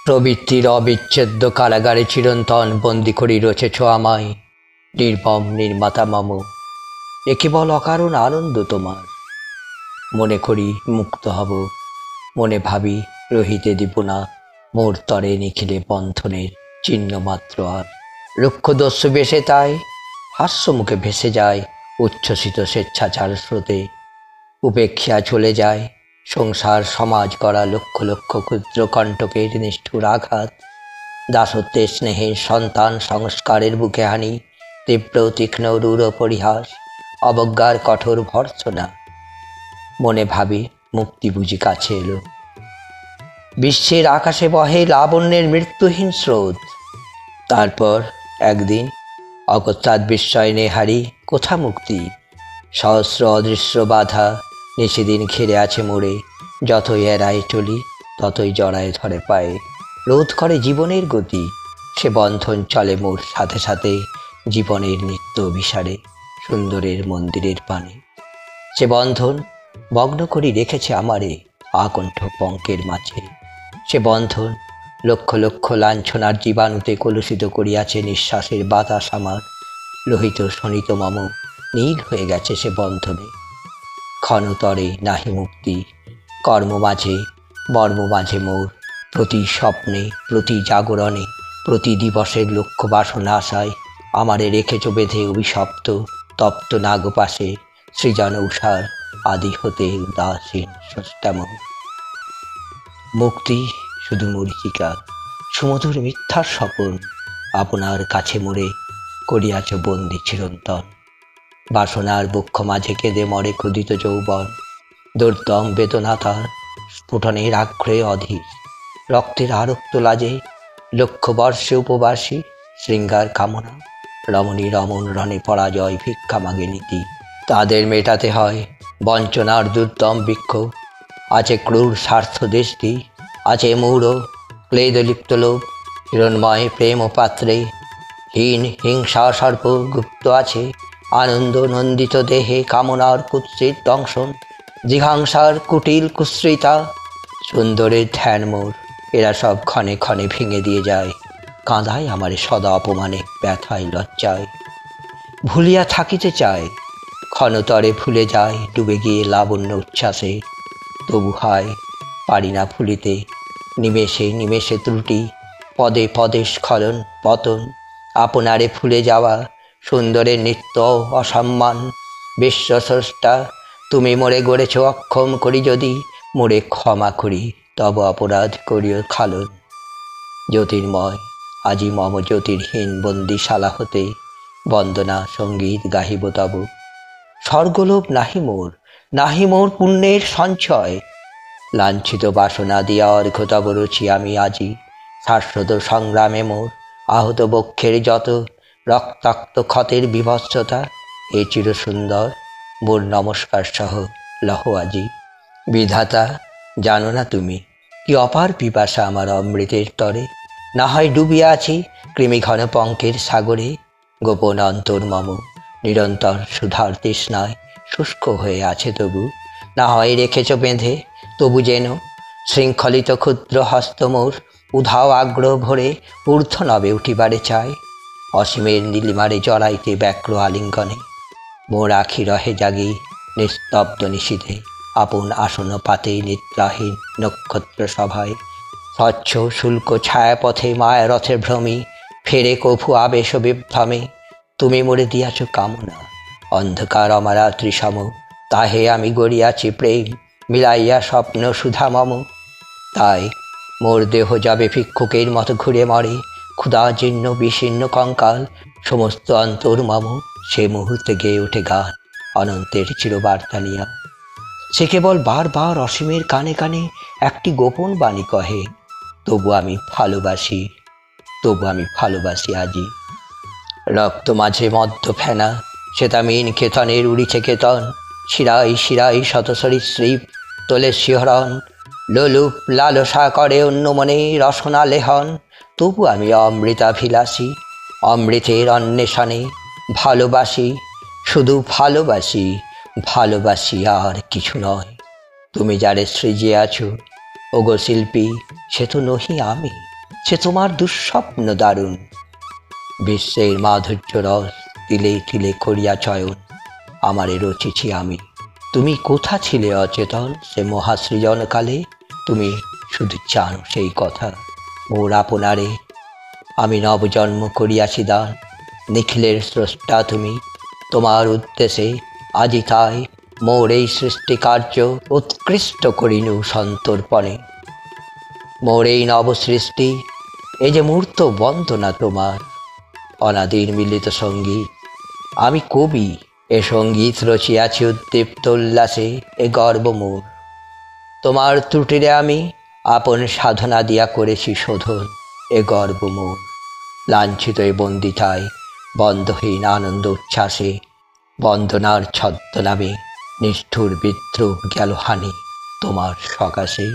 প্রবৃত্তির অবিচ্ছেদ্য কারাগারে চিরন্তন বন্দি করি রচেছ আমায়, নির্মম নির্মাতা মম। এ কেবল অকারণ আনন্দ তোমার। মনে করি মুক্ত হব, মনে ভাবি রহিতে দিব না মোর তরে নিখিলে বন্ধনের চিহ্ন মাত্র আর। রুক্ষদস্যু বেশে তাই হাস্যমুখে ভেসে যায় উচ্ছ্বসিত স্বেচ্ছাচার স্রোতে। উপেক্ষা চলে যায় সংসার সমাজ করা লক্ষ লক্ষ ক্ষুদ্র কণ্টকের নিষ্ঠুর আঘাত। দাসত্বের স্নেহের সন্তান সংস্কারের বুকে হানি তীব্র তীক্ষ্ণ রূঢ় পরিহাস, অবজ্ঞার কঠোর ভর্ৎসনা। মনে ভাবি মুক্তি বুঝি কাছে এলো। বিশ্বের আকাশে বহে লাবণ্যের মৃত্যুহীন স্রোত। তারপর একদিন অকস্মাৎ বিস্ময় নেহারি কোথা মুক্তি। সহস্র অদৃশ্য বাধা নিশিদিন ঘিরে আছে মোড়ে। যতই এড়ায় চলি ততই জড়ায় ধরে পায়ে। রোধ করে জীবনের গতি, সে বন্ধন চলে মোর সাথে সাথে জীবনের নিত্য অভিসারে সুন্দরের মন্দিরের পানে। সে বন্ধন মগ্ন করি রেখেছে আমারে আকণ্ঠ পঙ্কের মাঝে। সে বন্ধন লক্ষ লক্ষ লাঞ্ছনার জীবাণুতে কলুষিত করিয়াছে নিঃশ্বাসের বাতাস আমার। লোহিত শোণিত মম নীল হয়ে গেছে সে বন্ধনে। ক্ষণতরে নাহি মুক্তি, কর্ম মাঝে মর্ম মাঝে মোর। প্রতি স্বপ্নে প্রতি জাগরণে প্রতি দিবসের লক্ষ্য বাসনা আশায় আমারে রেখেছ বেঁধে অভিশপ্ত তপ্ত নাগপাশে সৃজন উষার আদি হতে উদাসীন স্রষ্টাম। মুক্তি শুধু মরীচিকা, সুমধুর মিথ্যার স্বপন। আপনার কাছে মোরে করিয়াছ বন্দি চিরন্তন। বাসনার বক্ষ মাঝে কেঁদে মরে ক্ষুদিত যৌবন। দুর্দম বেদনা তার স্ফুটনের আগ্রহে অধীর। রক্তের আরক্ত লাজে লক্ষ বর্ষে উপবাসী শৃঙ্গার কামনা। রমণী রমণ রণে পরাজয় ভিক্ষা মাগে নীতি। তাদের মেটাতে হয় বঞ্চনার দুর্দম বিক্ষোভ। আছে ক্রূর স্বার্থ দৃষ্টি, আছে মূঢ় ক্লেদলিপ্ত লোভ। হিরণময় প্রেম ও পাত্রে হীন হিংসা সর্প গুপ্ত আছে। আনন্দ নন্দিত দেহে কামনার কুৎসিত দংশন। জিঘাংসার কুটিল কুশ্রিতা সুন্দরের ধ্যান মোর। এরা সব ক্ষণে ক্ষণে ভেঙে দিয়ে যায়, কাঁদায় আমারে সদা অপমানে ব্যথায় লজ্জায়। ভুলিয়া থাকিতে চায়, ক্ষণতরে ভুলে যায় ডুবে গিয়ে লাবণ্য উচ্ছ্বাসে। তবু হায় পারি না ভুলিতে নিমেষে নিমেষে ত্রুটি, পদে পদে স্খলন পতন। আপনারে ভুলে যাওয়া সুন্দরের নিত্য অসম্মান। বিশ্বস্রষ্টা তুমি মোরে গড়েছ অক্ষম করি যদি, মোরে ক্ষমা করি তব অপরাধ করিও খালন। জ্যোতির্ময় আজি মম জ্যোতির্হীন বন্দিশালা হতে বন্দনা সঙ্গীত গাহিব তব। স্বর্গলোভ নাহি মোর পুণ্যের সঞ্চয়। লাঞ্ছিত বাসনা দিয়া অর্ঘ তব রুচি আমি আজি। শাশ্বত সংগ্রামে মোর আহত বক্ষের যত রক্তাক্ত ক্ষতের বিভৎসতা এ চিরসুন্দর মোর নমস্কার সহ লহ আজি। বিধাতা জানো না তুমি কি অপার পিপাসা আমার অমৃতের তরে। না হয় ডুবিয়া আছি কৃমিঘন পঙ্কের সাগরে। গোপন অন্তর মম নিরন্তর সুধার তৃষ্ণায় শুষ্ক হয়ে আছে তবু। না হয় রেখেছ বেঁধে তবু যেন শৃঙ্খলিত ক্ষুদ্র হস্ত মোর উধাও আগ্রহ ভরে ঊর্ধ্ব নবে উঠিবারে চায়। অসীমের নীলিমারে জড়াইতে ব্যাক্র আলিঙ্গনে মোর আখি রহে জাগি নিস্তব্ধ নিশীথে। আপন আসন পাতে নিদ্রাহীন নক্ষত্র সভায় স্বচ্ছ শুল্ক ছায়াপথে মায়া রথের ভ্রমি ফেরে কভু আবেশ বিভ্রমে। তুমি মোরে দিয়াছ কামনা অন্ধকার অমারাত্রি সম, তাহে আমি গড়িয়াছি প্রেম মিলাইয়া স্বপ্ন সুধা মম। তাই মোর দেহ যাবে ভিক্ষুকের মতো ঘুরে মরে, ক্ষুধা জীর্ণ বিশীর্ণ কঙ্কাল সমস্ত অন্তর মম। সে মুহূর্তে গেয়ে ওঠে গান অনন্তের চিরবার্তা নিয়া। সে কেবল বারবার অসীমের কানে কানে একটি গোপন বাণী কহে, তবু আমি ভালোবাসি, তবু আমি ভালোবাসি আজি। রক্ত মাঝে মধ্য ফেনা শ্বেতামিন কেতনের উড়িছে কেতন। শিরাই শিরাই শত সরীসৃপ তোলে শিহরণ। লোলুপ লালসা করে অন্য মনে রসনা লেহন। তবু আমি অমৃতাভিলাষী অমৃতের অন্বেষণে ভালোবাসি, শুধু ভালোবাসি, ভালোবাসি আর কিছু নয়। তুমি যারে সৃজিয়াছ ওগো শিল্পী সে তো নহি আমি। সে তোমার দুঃস্বপ্ন দারুণ। বিশ্বের মাধুর্য রস তিলে তিলে করিয়া চয়ন আমারে রচিছি আমি। তুমি কোথা ছিলে অচেতন সে মহাসৃজনকালে? তুমি শুধু জানো সেই কথা মোর আপনারে আমি নবজন্ম করিয়াছি দান। নিখিলের স্রষ্টা তুমি, তোমার উদ্দেশ্যে আজি তাই মোর এই সৃষ্টিকার্য উৎকৃষ্ট করিনু সন্তর্পণে। মোর এই নবসৃষ্টি এই যে মূর্ত বন্দনা তোমার, অনাদির মিলিত সঙ্গীত। আমি কবি, এ সঙ্গীত রচিয়াছি উদ্দীপ্ত উল্লাসে, এ গর্ব মোর। তোমার ত্রুটিরে আমি আপন সাধনা দিয়া করেছি শোধন, এ গর্ব মোর। লাঞ্ছিত এ বন্দিতায় বন্ধহীন আনন্দ উচ্ছ্বাসে, বন্দনার ছদ্মনামে নিষ্ঠুর বিদ্রোহ গেল হানি তোমার সকাশে।